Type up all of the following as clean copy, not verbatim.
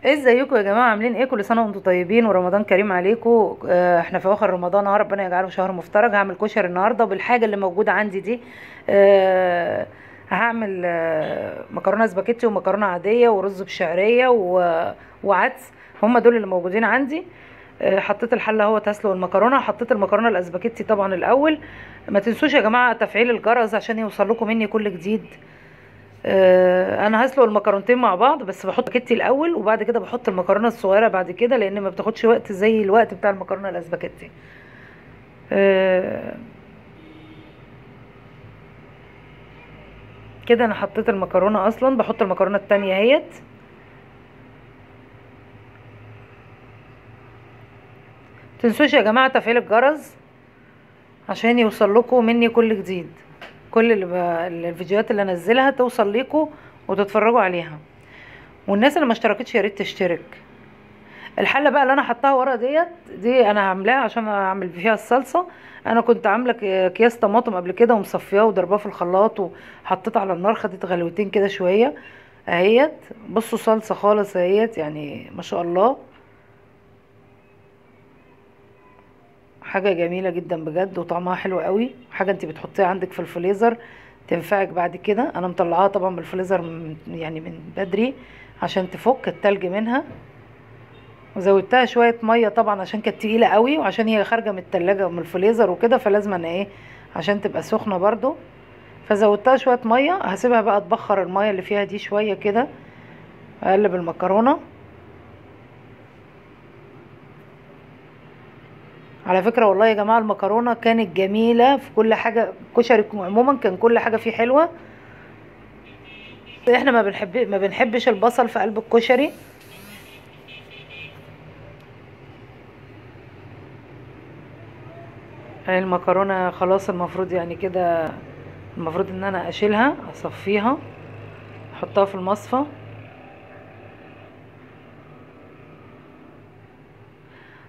ازيكم يا جماعه؟ عاملين ايه؟ كل سنه وانتم طيبين ورمضان كريم عليكم. احنا في اخر رمضان، يا ربنا يجعله شهر مفترج. هعمل كشري النهارده بالحاجه اللي موجوده عندي دي. آه، هعمل مكرونه سباكيتي ومكرونه عاديه ورز بشعريه وعدس. هم دول اللي موجودين عندي. حطيت الحله اهو تسلق المكرونه. حطيت المكرونه الاسباجيتي طبعا الاول. ما تنسوش يا جماعه تفعيل الجرس عشان يوصل لكم مني كل جديد. انا هسلق المكرونتين مع بعض، بس بحط كيتي الاول وبعد كده بحط المكرونه الصغيره بعد كده، لان ما بتاخدش وقت زي الوقت بتاع المكرونه الاسباجيتي. آه، كده انا حطيت المكرونه. اصلا بحط المكرونه التانية اهيت. تنسوش يا جماعه تفعيل الجرس عشان يوصل لكم مني كل جديد. كل الفيديوهات اللي انزلها توصل لكم وتتفرجوا عليها. والناس اللي ما اشتركتش يا ريت تشترك. الحله بقى اللي انا حطاها ورا دي انا عاملاها عشان اعمل فيها الصلصه. انا كنت عامله اكياس طماطم قبل كده ومصفياه وضرباه في الخلاط وحطيت على النار، خدت غلوتين كده شويه اهيت. بصوا صلصه خالص اهيت، يعني ما شاء الله، حاجه جميله جدا بجد وطعمها حلو قوي. حاجه انت بتحطيها عندك في الفريزر تنفعك بعد كده. انا مطلعاها طبعا من الفريزر يعني من بدري عشان تفك التلج منها. وزودتها شويه ميه طبعا عشان كانت تقيله قوي، وعشان هي خارجه من التلاجة ومن الفريزر وكده، فلازم انا ايه عشان تبقى سخنه برضو. فزودتها شويه ميه. هسيبها بقى تبخر الميه اللي فيها دي شويه كده. اقلب المكرونه. على فكره والله يا جماعه المكرونه كانت جميله في كل حاجه. كشري عموما كان كل حاجه فيه حلوه. احنا ما بنحبش البصل في قلب الكشري. هاي المكرونه خلاص، المفروض يعني كده المفروض ان انا اشيلها اصفيها احطها في المصفى.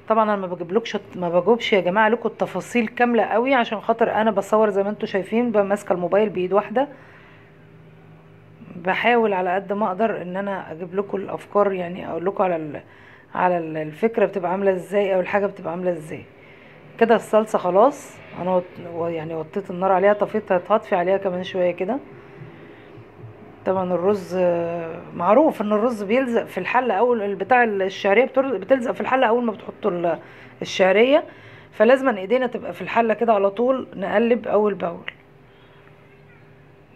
طبعا انا ما بجيبش يا جماعه لكم التفاصيل كامله قوي، عشان خاطر انا بصور زي ما انتم شايفين ماسكه الموبايل بايد واحده. بحاول على قد ما اقدر ان انا اجيب لكم الافكار، يعني اقول لكم على الفكره بتبقى عامله ازاي او الحاجه بتبقى عامله ازاي. كده الصلصه خلاص. انا يعني وطيت النار عليها، طفيتها، هطفي عليها كمان شويه كده. طبعا الرز معروف ان الرز بيلزق في الحله اول بتاع الشعريه، بتلزق في الحله اول ما بتحطوا الشعريه. فلازم ايدينا تبقى في الحله كده على طول، نقلب اول باول.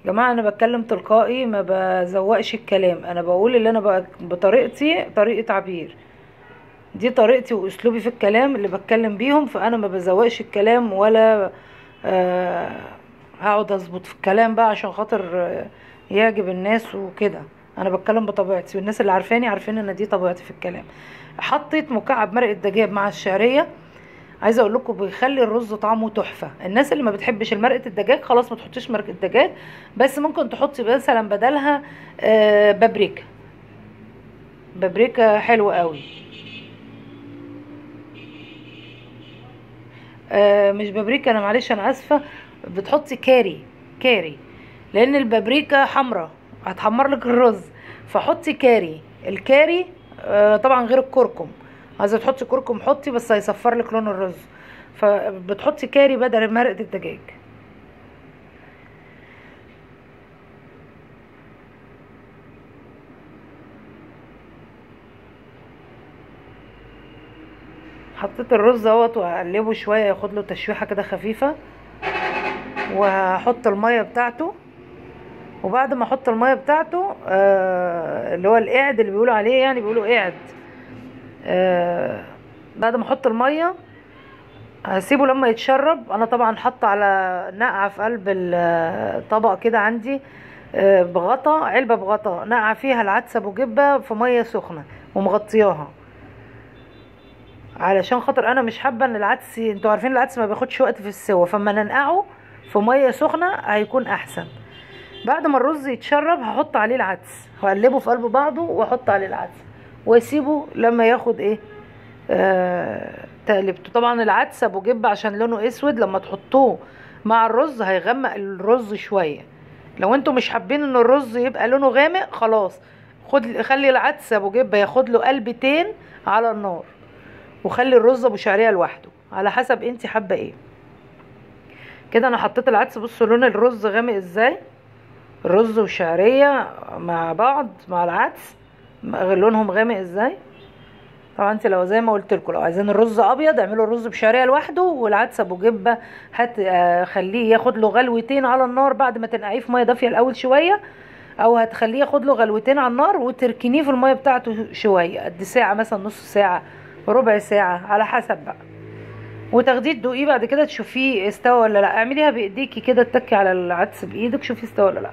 يا جماعه انا بتكلم تلقائي، ما بزوقش الكلام. انا بقول اللي انا بطريقتي، طريقه عبير. دي طريقتي واسلوبي في الكلام اللي بتكلم بيهم، فانا ما بزوقش الكلام ولا آه هقعد اظبط في الكلام بقى عشان خاطر يعجب الناس وكده. انا بتكلم بطبيعتي، والناس اللي عارفاني عارفين ان دي طبيعتي في الكلام. حطيت مكعب مرقه دجاج مع الشعريه. عايزه اقول لكم بيخلي الرز طعمه تحفه. الناس اللي ما بتحبش مرقه الدجاج خلاص ما تحطيش مرقه دجاج، بس ممكن تحطي مثلا بدلها بابريكا. بابريكا حلوه قوي. مش بابريكا، انا معلش انا اسفه. بتحطي كاري لان البابريكا حمراء هتحمر لك الرز. فحطي كاري. الكاري طبعا غير الكركم. عايزه تحطي كركم حطي، بس هيصفر لك لون الرز. فبتحطي كاري بدل مرقه الدجاج. حطيت الرز اهوت وهقلبه شويه ياخد له تشويحه كده خفيفه. وهحط الميه بتاعته. وبعد ما احط الميه بتاعته اللي هو القعد اللي بيقولوا عليه، يعني بيقولوا قعد. بعد ما احط الميه هسيبه لما يتشرب. انا طبعا حاطه على نقعه في قلب الطبق كده عندي بغطا، علبه بغطا نقعه فيها العدس ابو جبه في ميه سخنه ومغطياها، علشان خاطر انا مش حابه ان العدس، انتوا عارفين العدس ما بياخدش وقت في السوا، فما ننقعه في ميه سخنه هيكون احسن. بعد ما الرز يتشرب هحط عليه العدس، هقلبه في قلب بعضه واحط عليه العدس واسيبه لما ياخد ايه تقلبته. طبعا العدس ابو جبه عشان لونه اسود، لما تحطوه مع الرز هيغمق الرز شويه. لو انتوا مش حابين ان الرز يبقى لونه غامق خلاص خلي العدس ابو جبه ياخد له قلبتين على النار، وخلي الرز ابو شعريه لوحده على حسب انت حابه ايه. كده انا حطيت العدس، بصوا لون الرز غامق ازاي، الرز والشعريه مع بعض مع العدس لونهم غامق ازاي. طبعا انت لو زي ما قلت لكم لو عايزين الرز ابيض اعملوا الرز بشعريه لوحده، والعدس ابو جبه خليه ياخد له غلوتين على النار بعد ما تنقعيه في ميه دافيه الاول شويه، او هتخليه ياخد له غلوتين على النار وتركنيه في الميه بتاعته شويه قد ساعه مثلا، نص ساعه، ربع ساعه، على حسب بقى، وتاخديه تدوقيه بعد كده تشوفيه استوى ولا لا. اعمليها بايديكي كده، تتكي على العدس بايدك شوفيه استوى ولا لا.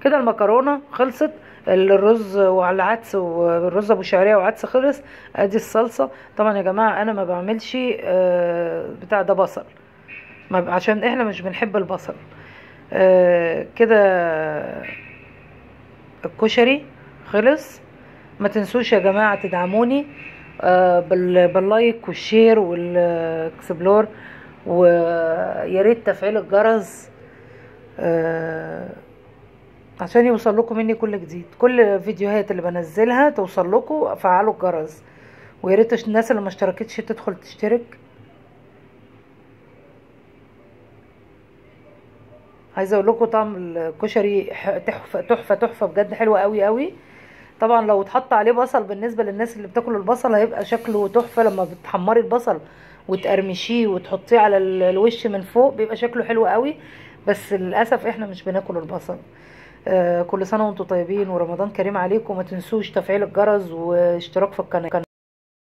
كده المكرونه خلصت، الرز وعلى العدس، والرز ابو شعريه وعدس خلص. ادي الصلصه. طبعا يا جماعه انا ما بعملش بتاع ده بصل، عشان احنا مش بنحب البصل. كده الكشري خلص. ما تنسوش يا جماعه تدعموني باللايك والشير والاكسبلور، ويا ريت تفعيل الجرس عشان يوصل لكم مني كل جديد، كل الفيديوهات اللي بنزلها توصل لكم. فعلوا الجرس، ويا ريت الناس اللي ما اشتركتش تدخل تشترك. عايزه اقول لكم طعم الكشري تحفه تحفه تحفه بجد، حلوه قوي قوي. طبعا لو اتحط عليه بصل، بالنسبه للناس اللي بتاكل البصل هيبقى شكله تحفه. لما بتحمري البصل وتقرمشيه وتحطيه على الوش من فوق بيبقى شكله حلو قوي، بس للاسف احنا مش بناكل البصل. كل سنه وانتم طيبين ورمضان كريم عليكم. ما تنسوش تفعيل الجرس واشتراك في القناه.